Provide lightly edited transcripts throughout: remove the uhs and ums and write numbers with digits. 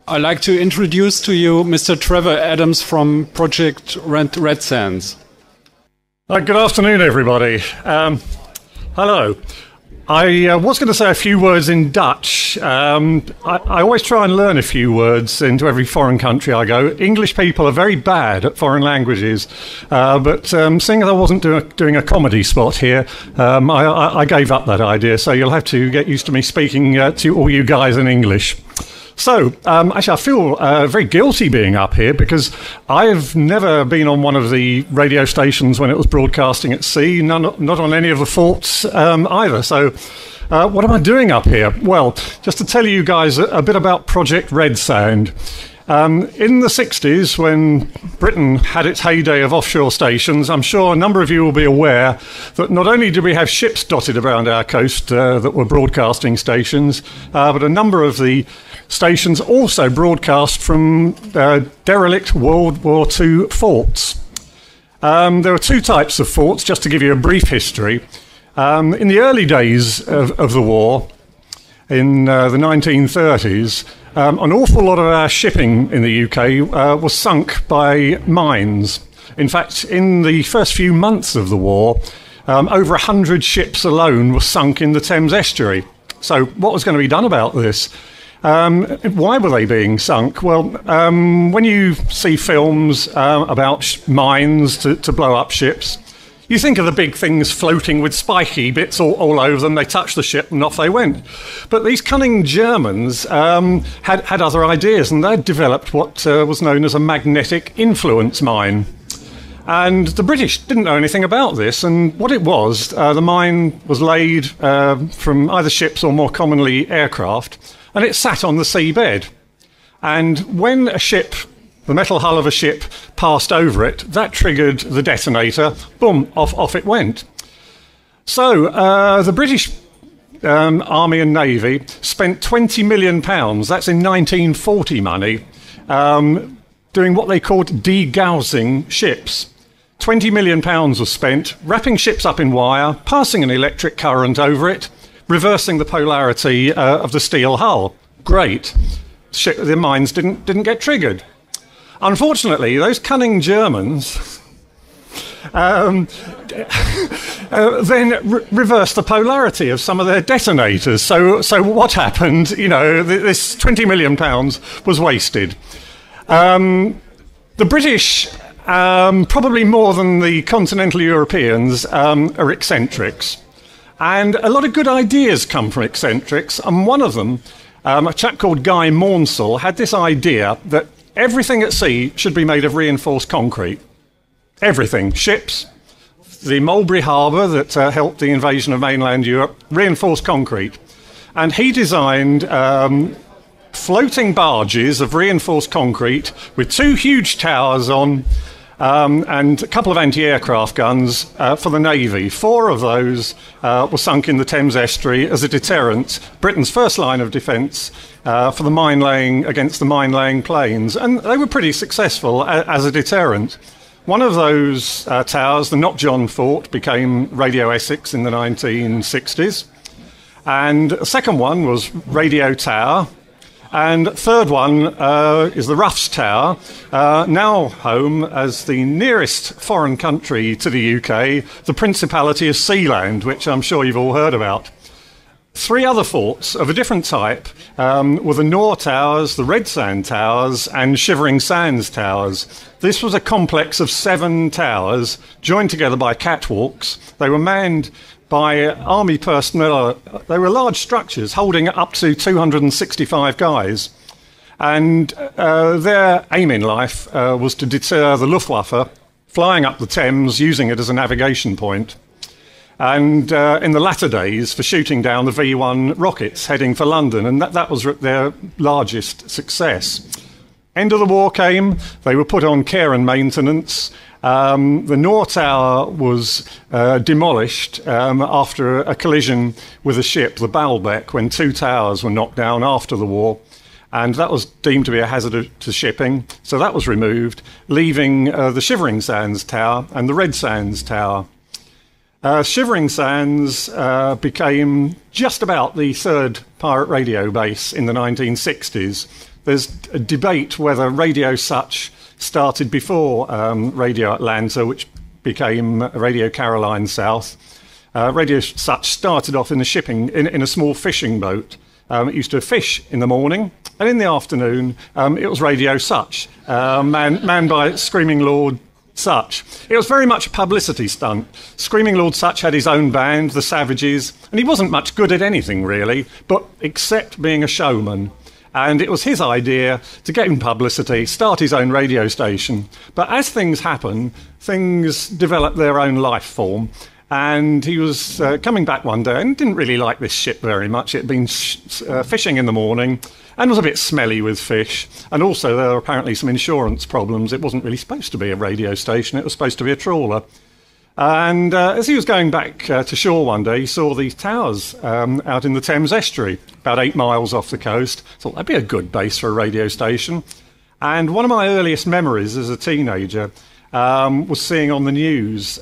I'd like to introduce to you Mr. Trevor Adams from Project Red Sands. Good afternoon, everybody. Hello. I was going to say a few words in Dutch. I always try and learn a few words into every foreign country I go. English people are very bad at foreign languages, but seeing as I wasn't doing a comedy spot here, I gave up that idea, so you'll have to get used to me speaking to all you guys in English. So, actually, I feel very guilty being up here because I've never been on one of the radio stations when it was broadcasting at sea, not on any of the forts either. So, what am I doing up here? Well, just to tell you guys a bit about Project Red Sand. In the 60s, when Britain had its heyday of offshore stations, I'm sure a number of you will be aware that not only did we have ships dotted around our coast that were broadcasting stations, but a number of the stations also broadcast from derelict World War II forts. There were two types of forts, just to give you a brief history. In the early days of the war, in the 1930s, an awful lot of our shipping in the UK was sunk by mines. In fact, in the first few months of the war, over 100 ships alone were sunk in the Thames estuary. So what was going to be done about this? Why were they being sunk? Well, when you see films about mines to blow up ships, you think of the big things floating with spiky bits all over them. They touched the ship and off they went. But these cunning Germans had other ideas, and they'd developed what was known as a magnetic influence mine. And the British didn't know anything about this, and what it was, the mine was laid from either ships or more commonly aircraft, and it sat on the seabed. And when a ship, the metal hull of a ship, passed over it, that triggered the detonator, boom, off it went. So the British Army and Navy spent £20 million, that's in 1940 money, doing what they called degaussing ships. £20 million was spent wrapping ships up in wire, passing an electric current over it, reversing the polarity of the steel hull. Great. The mines didn't get triggered. Unfortunately, those cunning Germans then reversed the polarity of some of their detonators. So what happened? You know, this £20 million was wasted. The British, probably more than the continental Europeans, are eccentrics. And a lot of good ideas come from eccentrics, and one of them, a chap called Guy Maunsell, had this idea that everything at sea should be made of reinforced concrete. Everything. Ships, the Mulberry Harbour that helped the invasion of mainland Europe, reinforced concrete. And he designed floating barges of reinforced concrete with two huge towers on and a couple of anti-aircraft guns for the Navy. 4 of those were sunk in the Thames estuary as a deterrent, Britain's first line of defence for the mine-laying against the mine-laying planes. And they were pretty successful as a deterrent. One of those towers, the Knockjohn Fort, became Radio Essex in the 1960s. And the second one was Radio Tower. And third one is the Ruffs Tower, now home as the nearest foreign country to the UK, the Principality of Sealand, which I'm sure you've all heard about. 3 other forts of a different type were the Nore Towers, the Red Sand Towers, and Shivering Sands Towers. This was a complex of 7 towers joined together by catwalks. They were manned by army personnel. They were large structures holding up to 265 guys. And their aim in life was to deter the Luftwaffe flying up the Thames, using it as a navigation point. And in the latter days, for shooting down the V-1 rockets heading for London. And that was their largest success. End of the war came. They were put on care and maintenance. The Nore Tower was demolished after a collision with a ship, the Baalbek, when 2 towers were knocked down after the war. And that was deemed to be a hazard to shipping. So that was removed, leaving the Shivering Sands Tower and the Red Sands Tower. Shivering Sands became just about the 3rd pirate radio base in the 1960s. there's a debate whether Radio Such started before Radio Atlanta, which became Radio Caroline South. Radio Such started off in a small fishing boat. It used to fish in the morning, and in the afternoon it was Radio Such, manned by Screaming Lord Such. It was very much a publicity stunt. Screaming Lord Such had his own band, the Savages, and he wasn't much good at anything really, but except being a showman. And it was his idea to get him publicity, start his own radio station. But as things happen, things develop their own life form. And he was coming back one day and didn't really like this ship very much. It had been fishing in the morning and was a bit smelly with fish. And also there were apparently some insurance problems. It wasn't really supposed to be a radio station. It was supposed to be a trawler. And as he was going back to shore one day, he saw these towers out in the Thames estuary, about 8 miles off the coast. Thought that'd be a good base for a radio station. And one of my earliest memories as a teenager was seeing on the news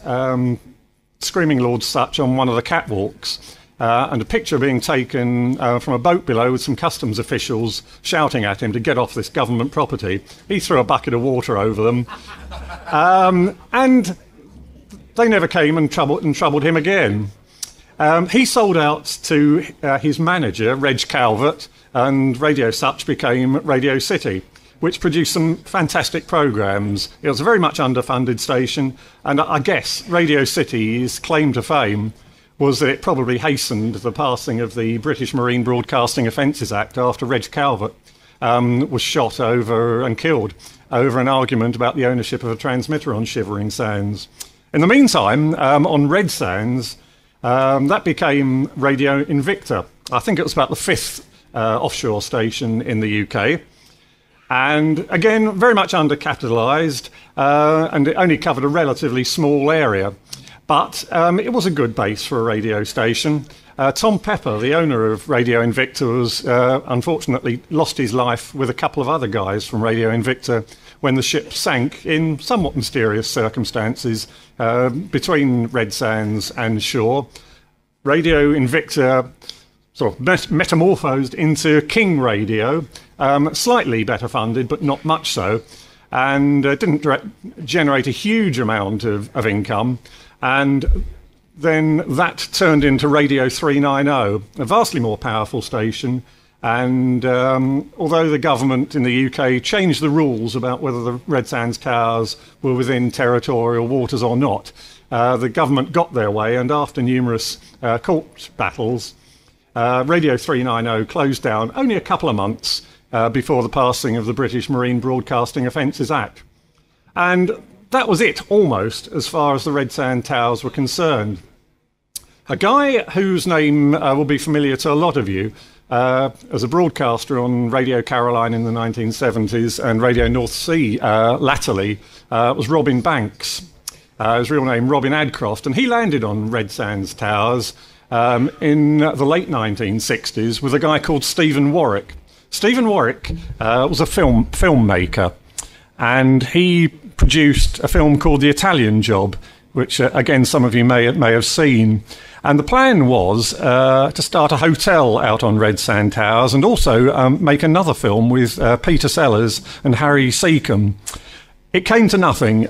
Screaming Lord Such on one of the catwalks, and a picture being taken from a boat below with some customs officials shouting at him to get off this government property. He threw a bucket of water over them, and they never came and troubled him again. He sold out to his manager, Reg Calvert, and Radio Such became Radio City, which produced some fantastic programmes. It was a very much underfunded station, and I guess Radio City's claim to fame was that it probably hastened the passing of the British Marine Broadcasting Offences Act after Reg Calvert was shot over and killed over an argument about the ownership of a transmitter on Shivering Sands. In the meantime, on Red Sands, that became Radio Invicta. I think it was about the 5th offshore station in the UK. And again, very much undercapitalised, and it only covered a relatively small area. But it was a good base for a radio station. Tom Pepper, the owner of Radio Invicta, was unfortunately lost his life with a couple of other guys from Radio Invicta when the ship sank in somewhat mysterious circumstances between Red Sands and shore. Radio Invicta sort of metamorphosed into King Radio, slightly better funded, but not much so, and didn't generate a huge amount of income. And then that turned into Radio 390, a vastly more powerful station. And although the government in the UK changed the rules about whether the Red Sands towers were within territorial waters or not, the government got their way, and after numerous court battles, Radio 390 closed down only a couple of months before the passing of the British Marine Broadcasting Offences Act. And that was it, almost, as far as the Red Sand Towers were concerned. A guy whose name will be familiar to a lot of you as a broadcaster on Radio Caroline in the 1970s and Radio North Sea latterly was Robin Banks. His real name, Robin Adcroft, and he landed on Red Sands Towers in the late 1960s with a guy called Stephen Warwick. Stephen Warwick was a filmmaker, and he produced a film called The Italian Job, which again some of you may have seen. And the plan was to start a hotel out on Red Sand Towers and also make another film with Peter Sellers and Harry Seacombe. It came to nothing.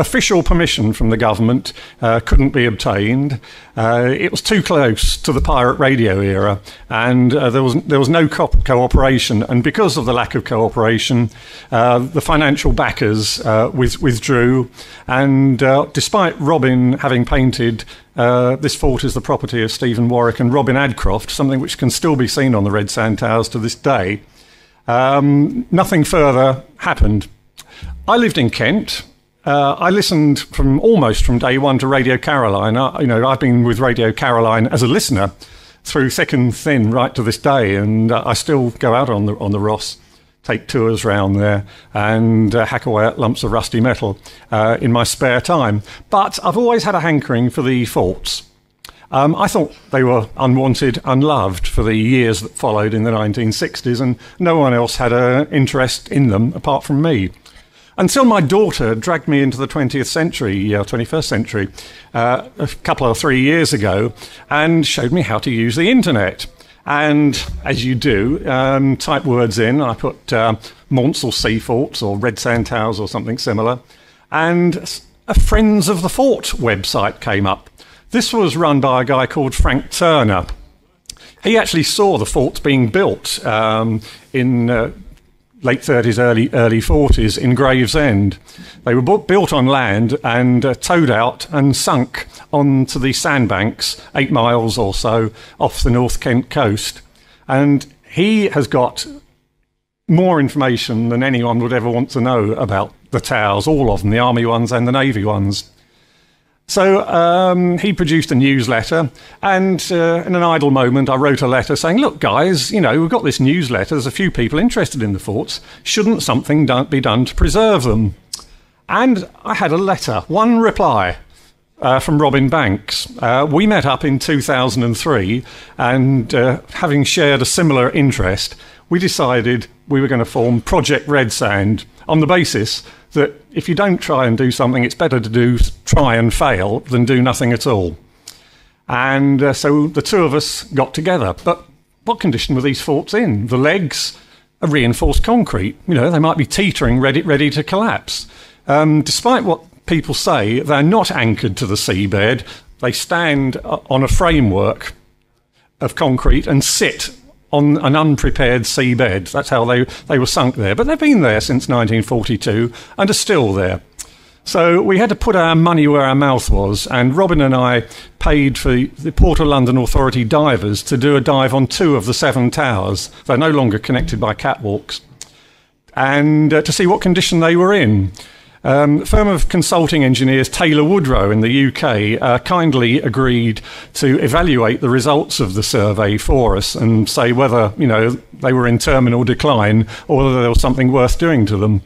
Official permission from the government couldn't be obtained. It was too close to the pirate radio era, and there was no cooperation. And because of the lack of cooperation, the financial backers withdrew. And despite Robin having painted this fort is the property of Stephen Warwick and Robin Adcroft, something which can still be seen on the Red Sand Towers to this day, nothing further happened. I lived in Kent. I listened almost from day one to Radio Caroline. I've been with Radio Caroline as a listener through thick and thin right to this day, and I still go out on the Ross, take tours round there, and hack away at lumps of rusty metal in my spare time. But I've always had a hankering for the forts. I thought they were unwanted, unloved for the years that followed in the 1960s, and no one else had an interest in them apart from me. Until my daughter dragged me into the 21st century, a couple or 3 years ago, and showed me how to use the internet. And as you do, type words in. I put Mons or Seafort or Red Sand Towers or something similar. And a Friends of the Fort website came up. This was run by a guy called Frank Turner. He actually saw the forts being built in late 30s, early 40s in Gravesend. They were built on land and towed out and sunk onto the sandbanks 8 miles or so off the North Kent coast. And he has got more information than anyone would ever want to know about the towers, all of them, the Army ones and the Navy ones. So he produced a newsletter, and in an idle moment I wrote a letter saying, look guys, you know, we've got this newsletter, there's a few people interested in the forts, shouldn't something be done to preserve them? And I had a letter, one reply from Robin Banks. We met up in 2003, and having shared a similar interest, we decided we were going to form Project Red Sand on the basis that if you don't try and do something, it's better to try and fail than do nothing at all. And so the two of us got together. But what condition were these forts in? The legs are reinforced concrete. You know, they might be teetering, ready to collapse. Despite what people say, they're not anchored to the seabed. They stand on a framework of concrete and sit on an unprepared seabed. That's how they were sunk there. But they've been there since 1942 and are still there. So we had to put our money where our mouth was, and Robin and I paid for the Port of London Authority divers to do a dive on 2 of the 7 towers. They're no longer connected by catwalks. And to see what condition they were in. A firm of consulting engineers, Taylor Woodrow in the UK, kindly agreed to evaluate the results of the survey for us and say whether, you know, they were in terminal decline or whether there was something worth doing to them.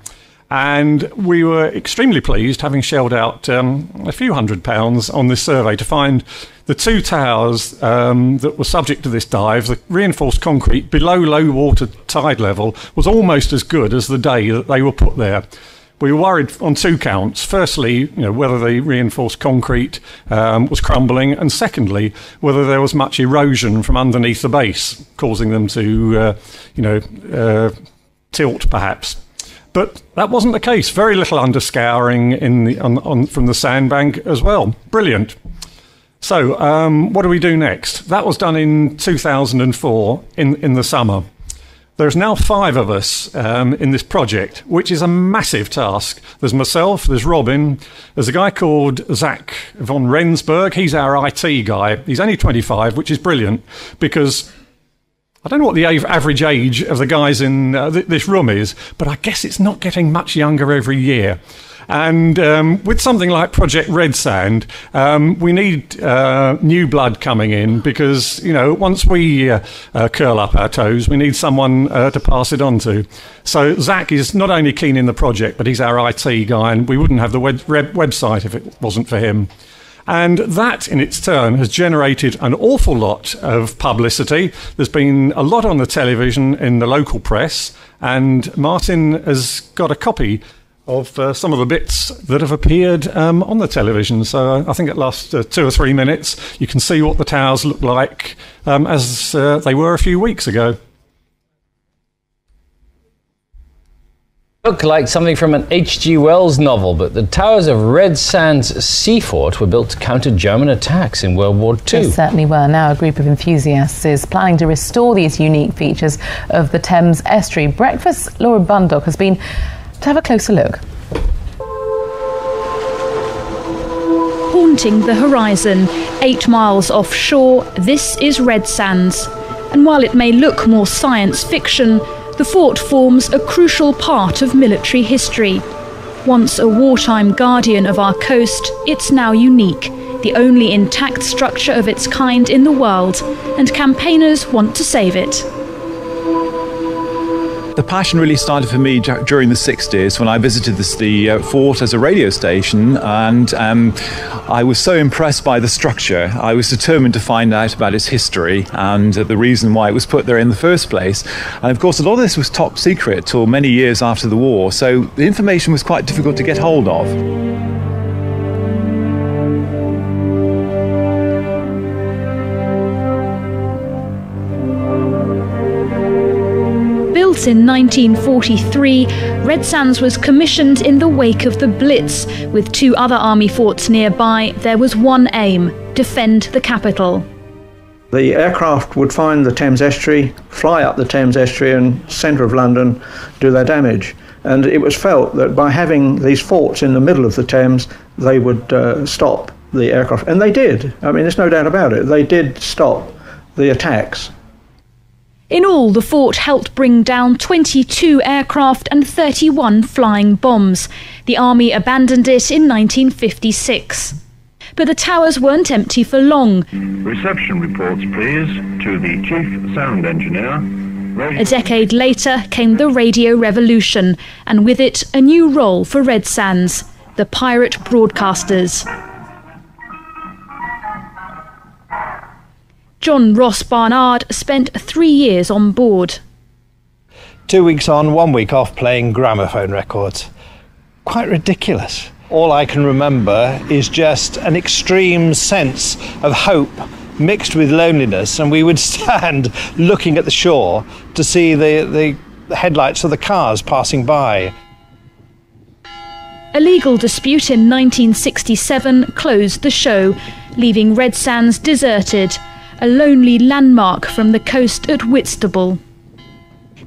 And we were extremely pleased, having shelled out a few £100 on this survey, to find the 2 towers that were subject to this dive. The reinforced concrete below low water tide level was almost as good as the day that they were put there. We were worried on 2 counts. Firstly, you know, whether the reinforced concrete was crumbling, and secondly, whether there was much erosion from underneath the base, causing them to, tilt perhaps. But that wasn't the case. Very little underscouring from the sandbank as well. Brilliant. So what do we do next? That was done in 2004 in the summer. There's now 5 of us in this project, which is a massive task. There's myself, there's Robin, there's a guy called Zach von Rensburg. He's our IT guy. He's only 25, which is brilliant, because I don't know what the average age of the guys in this room is, but I guess it's not getting much younger every year. And with something like Project Red Sand, we need new blood coming in, because, you know, once we curl up our toes, we need someone to pass it on to. So Zach is not only keen in the project, but he's our IT guy, and we wouldn't have the website if it wasn't for him. And that, in its turn, has generated an awful lot of publicity. There's been a lot on the television, in the local press, and Martin has got a copy of some of the bits that have appeared on the television. So I think it lasts 2 or 3 minutes. You can see what the towers look like as they were a few weeks ago. Look like something from an H.G. Wells novel, but the towers of Red Sand's Seafort were built to counter German attacks in World War II. They certainly were. Now a group of enthusiasts is planning to restore these unique features of the Thames estuary. Breakfast's Laura Bundock has been to have a closer look. Haunting the horizon, 8 miles offshore, this is Red Sands. And while it may look more science fiction, the fort forms a crucial part of military history. Once a wartime guardian of our coast, it's now unique, the only intact structure of its kind in the world, and campaigners want to save it. The passion really started for me during the 60s when I visited the fort as a radio station, and I was so impressed by the structure. I was determined to find out about its history and the reason why it was put there in the first place. And of course, a lot of this was top secret till many years after the war, so the information was quite difficult to get hold of. attacks in 1943, Red Sands was commissioned in the wake of the Blitz. With 2 other army forts nearby, there was one aim: defend the capital. The aircraft would find the Thames estuary, fly up the Thames estuary and centre of London, do their damage. And it was felt that by having these forts in the middle of the Thames, they would stop the aircraft. And they did. I mean, there's no doubt about it. They did stop the attacks. In all, the fort helped bring down 22 aircraft and 31 flying bombs. The army abandoned it in 1956. But the towers weren't empty for long. Reception reports, please, to the Chief Sound Engineer. A decade later came the radio revolution, and with it a new role for Red Sands: the pirate broadcasters. John Ross Barnard spent 3 years on board. 2 weeks on, 1 week off, playing gramophone records. Quite ridiculous. All I can remember is just an extreme sense of hope mixed with loneliness, and we would stand looking at the shore to see the headlights of the cars passing by. A legal dispute in 1967 closed the show, leaving Red Sands deserted, a lonely landmark from the coast at Whitstable.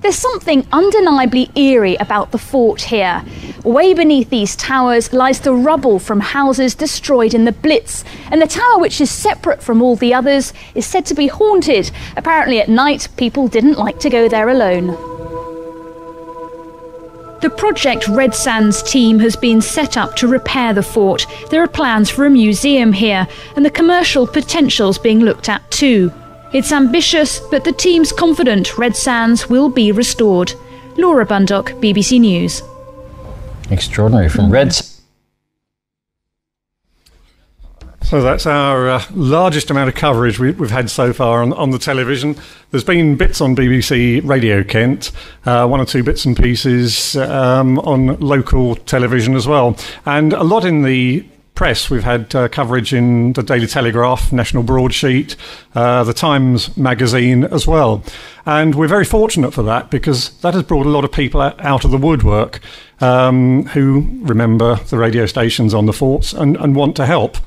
There's something undeniably eerie about the fort here. Way beneath these towers lies the rubble from houses destroyed in the Blitz, and the tower, which is separate from all the others, is said to be haunted. Apparently at night, people didn't like to go there alone. The Project Red Sands team has been set up to repair the fort. There are plans for a museum here, and the commercial potential's being looked at too. It's ambitious, but the team's confident Red Sands will be restored. Laura Bundock, BBC News. Extraordinary from Reds. So that's our largest amount of coverage we've had so far on the television. There's been bits on BBC Radio Kent, 1 or 2 bits and pieces on local television as well, and a lot in the press. We've had coverage in the Daily Telegraph, National Broadsheet, the Times magazine as well. And we're very fortunate for that, because that has brought a lot of people out of the woodwork who remember the radio stations on the forts and want to help.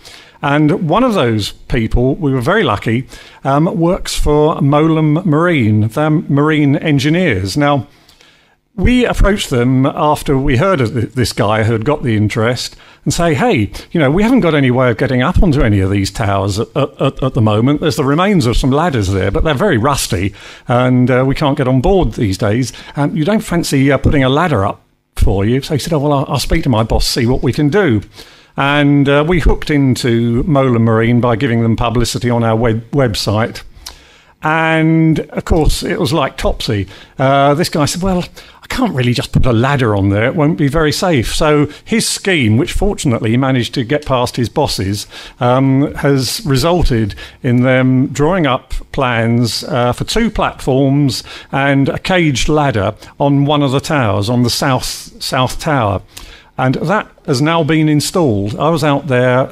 And one of those people, we were very lucky, works for Molam Marine. They're marine engineers. Now, we approached them after we heard of this guy who had got the interest and say, hey, we haven't got any way of getting up onto any of these towers at the moment. There's the remains of some ladders there, but they're very rusty and we can't get on board these days. You don't fancy putting a ladder up for you? So he said, oh, well, I'll speak to my boss, see what we can do. And we hooked into Molam Marine by giving them publicity on our website. And, of course, it was like Topsy. This guy said, well, I can't really just put a ladder on there. It won't be very safe. So his scheme, which fortunately he managed to get past his bosses, has resulted in them drawing up plans for 2 platforms and a caged ladder on one of the towers, on the south tower. And that has now been installed. I was out there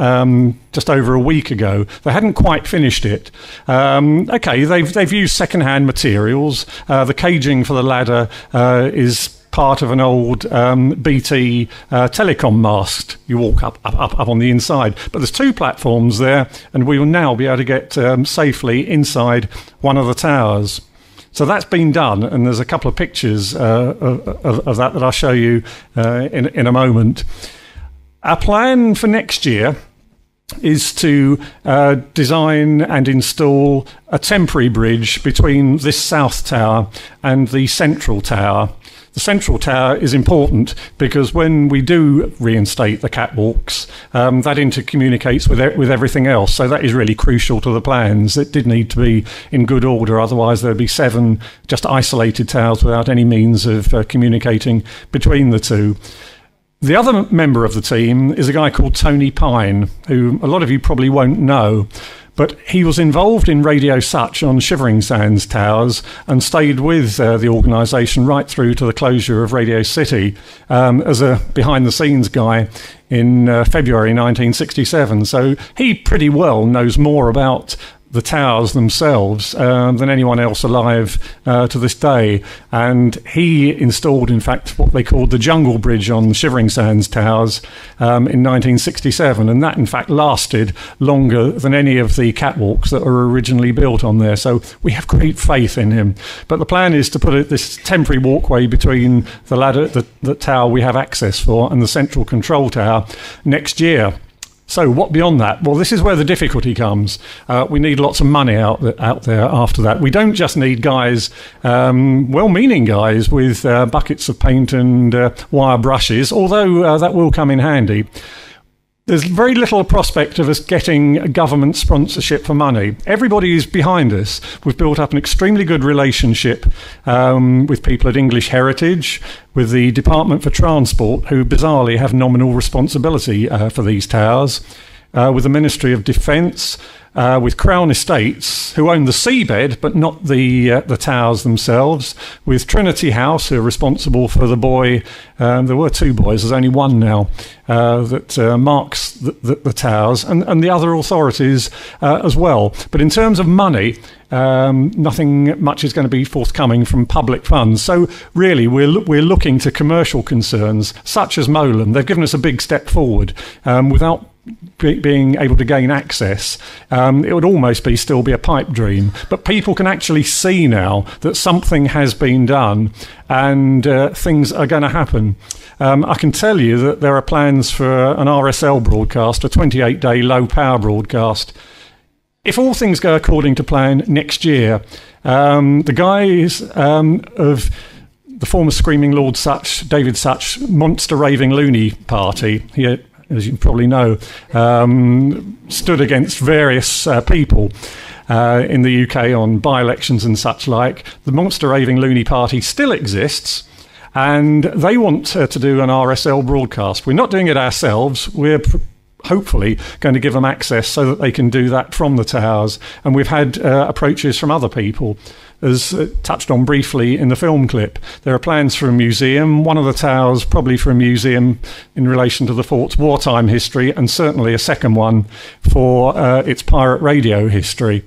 just over a week ago. They hadn't quite finished it. Okay, they've used second-hand materials. The caging for the ladder is part of an old BT telecom mast. You walk up on the inside. But there's 2 platforms there, and we will now be able to get safely inside one of the towers. So that's been done, and there's a couple of pictures of that I'll show you in a moment. Our plan for next year is to design and install a temporary bridge between this south tower and the central tower. The central tower is important because when we do reinstate the catwalks, that intercommunicates with everything else. So that is really crucial to the plans. It did need to be in good order, otherwise there'd be 7 just isolated towers without any means of communicating between the 2. The other member of the team is a guy called Tony Pine, who a lot of you probably won't know. But he was involved in Radio Such on Shivering Sands Towers and stayed with the organisation right through to the closure of Radio City as a behind-the-scenes guy in February 1967. So he pretty well knows more about the towers themselves than anyone else alive to this day. And he installed, in fact, what they called the Jungle Bridge on the Shivering Sands Towers in 1967. And that, in fact, lasted longer than any of the catwalks that were originally built on there. So we have great faith in him. But the plan is to put this temporary walkway between the ladder, the tower we have access for, and the central control tower next year. So what beyond that? Well, this is where the difficulty comes. We need lots of money out there after that. We don't just need guys, well-meaning guys with buckets of paint and wire brushes, although that will come in handy. There's very little prospect of us getting government sponsorship for money. Everybody is behind us. We've built up an extremely good relationship with people at English Heritage, with the Department for Transport, who bizarrely have nominal responsibility for these towers, with the Ministry of Defence, with Crown Estates, who own the seabed but not the towers themselves, with Trinity House, who are responsible for the buoy. There were two buoys, there's only one now, that marks the towers, and the other authorities as well. But in terms of money, nothing much is going to be forthcoming from public funds. So really, we're looking to commercial concerns such as Molam. They've given us a big step forward without being able to gain access. It would almost still be a pipe dream, but people can actually see now that something has been done and things are going to happen. I can tell you that there are plans for an RSL broadcast, a 28-day low power broadcast. If all things go according to plan next year, the guys of the former Screaming Lord Sutch, David Sutch, Monster Raving Loony Party, he, as you probably know, stood against various people in the UK on by-elections and such like. The Monster Raving Loony Party still exists, and they want to do an RSL broadcast. We're not doing it ourselves. We're hopefully going to give them access so that they can do that from the towers. And we've had approaches from other people, as touched on briefly in the film clip. There are plans for a museum, one of the towers probably for a museum in relation to the fort's wartime history, and certainly a second one for its pirate radio history.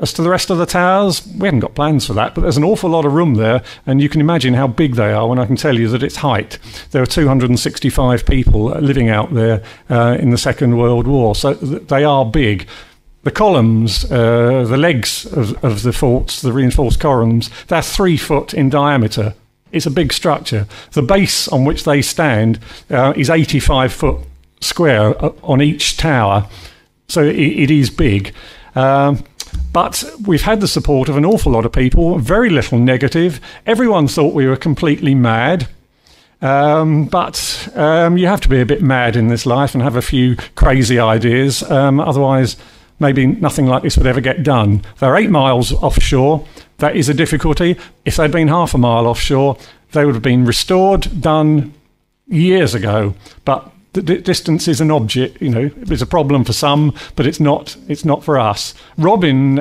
As to the rest of the towers, we haven't got plans for that, but there's an awful lot of room there, and you can imagine how big they are when I can tell you that its height. There are 265 people living out there in the Second World War, so they are big. The columns, the legs of the forts, the reinforced columns, they're 3 foot in diameter. It's a big structure. The base on which they stand is 85 foot square on each tower, so it is big. But we've had the support of an awful lot of people, very little negative. Everyone thought we were completely mad. But you have to be a bit mad in this life and have a few crazy ideas. Otherwise, maybe nothing like this would ever get done. They're 8 miles offshore. That is a difficulty. If they'd been half a mile offshore, they would have been restored, done years ago. But the distance is an object, it's a problem for some, but it's not for us. Robin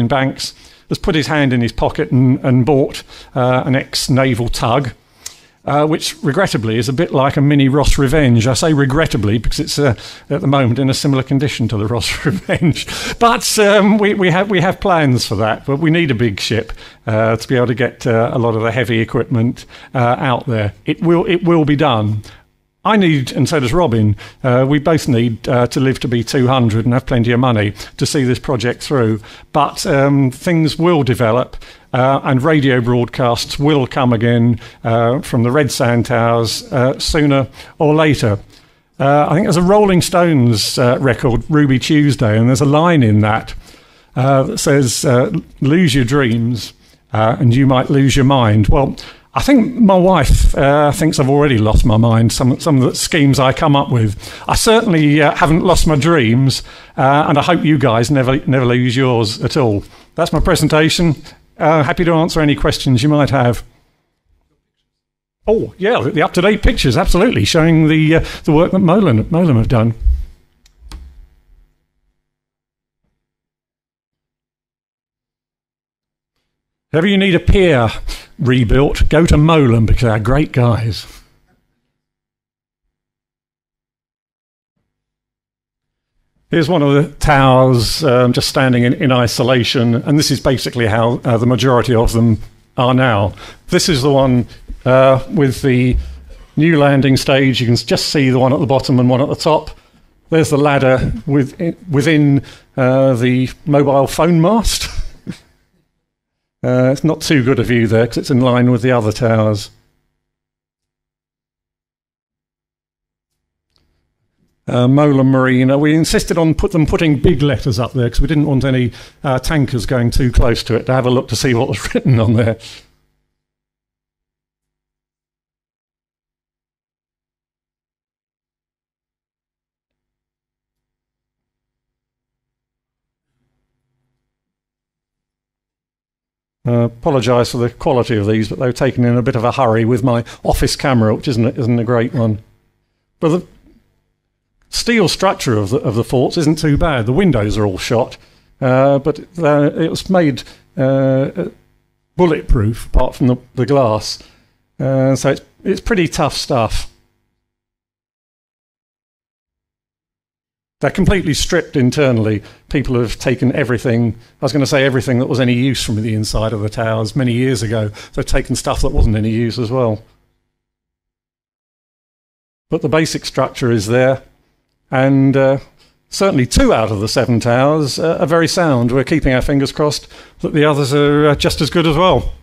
Banks, has put his hand in his pocket and bought an ex-naval tug, which regrettably is a bit like a mini Ross Revenge. I say regrettably because it's at the moment in a similar condition to the Ross Revenge. But we have plans for that. But we need a big ship to be able to get a lot of the heavy equipment out there. It will be done. I need, and so does Robin, we both need to live to be 200 and have plenty of money to see this project through. But things will develop and radio broadcasts will come again from the Red Sand Towers sooner or later. I think there's a Rolling Stones record, Ruby Tuesday, and there's a line in that that says, lose your dreams and you might lose your mind. Well, I think my wife thinks I've already lost my mind, some of the schemes I come up with. I certainly haven't lost my dreams, and I hope you guys never lose yours at all. That's my presentation. Happy to answer any questions you might have. Oh, yeah, the up-to-date pictures, absolutely, showing the work that Molam have done. If ever you need a pier rebuilt, go to Molam because they're great guys. Here's one of the towers just standing in isolation, and this is basically how the majority of them are now. This is the one with the new landing stage. You can just see the one at the bottom and one at the top. There's the ladder within the mobile phone mast. It's not too good a view there because it's in line with the other towers. Molam Marina, we insisted on putting big letters up there because we didn't want any tankers going too close to it to have a look to see what was written on there. Apologise for the quality of these, but they were taken in a bit of a hurry with my office camera, which isn't a great one. But the steel structure of the forts isn't too bad. The windows are all shot, but it was made bulletproof, apart from the glass. So it's pretty tough stuff. They're completely stripped internally. People have taken everything, I was going to say everything that was any use from the inside of the towers many years ago. They've taken stuff that wasn't any use as well. But the basic structure is there, and certainly 2 out of the 7 towers are very sound. We're keeping our fingers crossed that the others are just as good as well.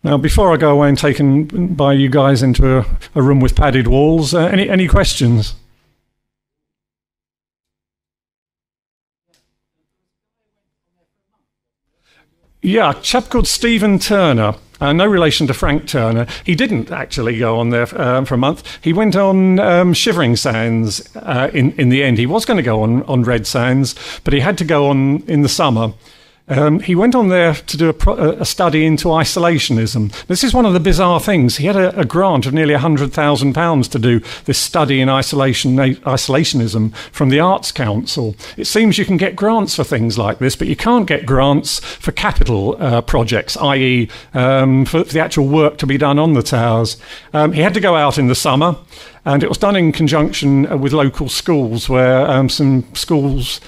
Now, before I go away and taken by you guys into a room with padded walls, any questions? Yeah, a chap called Stephen Turner. No relation to Frank Turner. He didn't actually go on there for a month. He went on Shivering Sands in the end. He was going to go on Red Sands, but he had to go on in the summer. He went on there to do a study into isolationism. This is one of the bizarre things. He had a grant of nearly £100,000 to do this study in isolationism from the Arts Council. It seems you can get grants for things like this, but you can't get grants for capital projects, i.e. For the actual work to be done on the towers. He had to go out in the summer, and it was done in conjunction with local schools, where some schools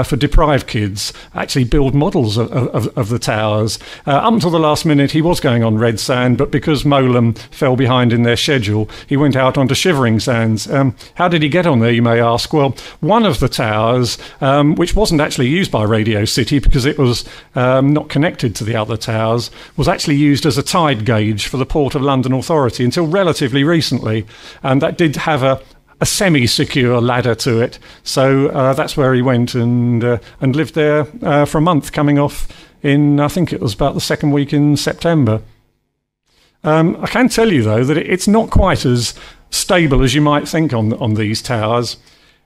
for deprived kids actually build models of the towers. Up until the last minute, he was going on Red Sand, but because Molam fell behind in their schedule, he went out onto Shivering Sands. How did he get on there, you may ask? Well, one of the towers, which wasn't actually used by Radio City because it was not connected to the other towers, was actually used as a tide gauge for the Port of London Authority until relatively recently, and that did have a semi-secure ladder to it. So that's where he went and lived there for a month, coming off in, I think it was about the second week in September. I can tell you, though, that it's not quite as stable as you might think on these towers.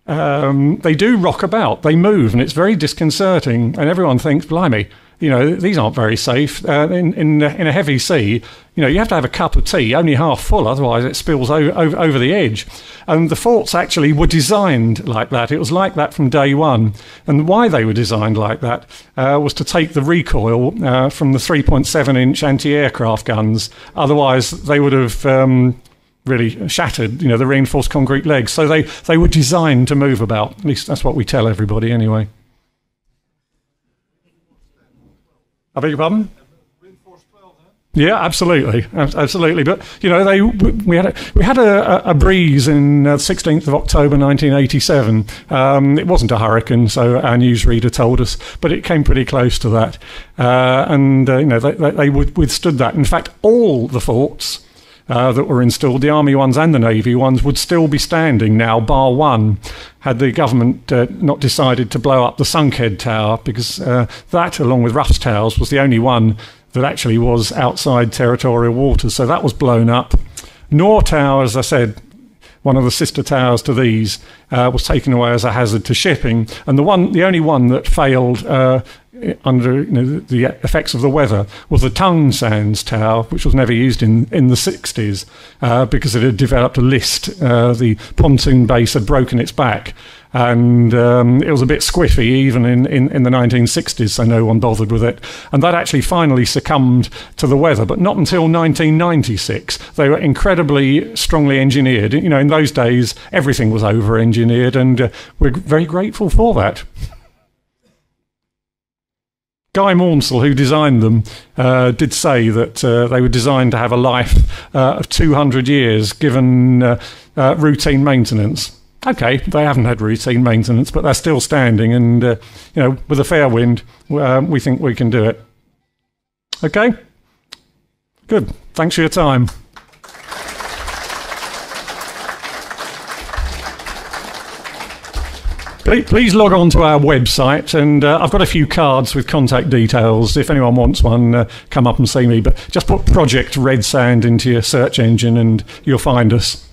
They do rock about, they move, and it's very disconcerting, and everyone thinks, blimey, you know, these aren't very safe. In a heavy sea, you know, you have to have a cup of tea, only half full, otherwise it spills over the edge. And the forts actually were designed like that. It was like that from day one. And why they were designed like that was to take the recoil from the 3.7-inch anti-aircraft guns. Otherwise, they would have really shattered, you know, the reinforced concrete legs. So they were designed to move about. At least that's what we tell everybody anyway. I beg your pardon? Yeah, absolutely, absolutely. But you know, we had a breeze in 16th of October 1987. It wasn't a hurricane, so our newsreader told us, but it came pretty close to that. And you know, they withstood that. In fact, all the forts that were installed, the Army ones and the Navy ones, would still be standing now, bar one, had the government not decided to blow up the Sunkhead Tower, because that, along with Ruff's Towers, was the only one that actually was outside territorial waters. So that was blown up. Nor Tower, as I said, one of the sister towers to these, was taken away as a hazard to shipping. And the only one that failed under the effects of the weather was the Tongue Sands Tower, which was never used in the 60s because it had developed a list. The pontoon base had broken its back. and it was a bit squiffy even in the 1960s, so no one bothered with it. And that actually finally succumbed to the weather, but not until 1996. They were incredibly strongly engineered. You know, in those days, everything was over-engineered, and we're very grateful for that. Guy Maunsell, who designed them, did say that they were designed to have a life of 200 years given routine maintenance. Okay, they haven't had routine maintenance, but they're still standing, and you know, with a fair wind, we think we can do it. Okay? Good. Thanks for your time. Please log on to our website, and I've got a few cards with contact details. If anyone wants one, come up and see me. But just put Project Red Sand into your search engine and you'll find us.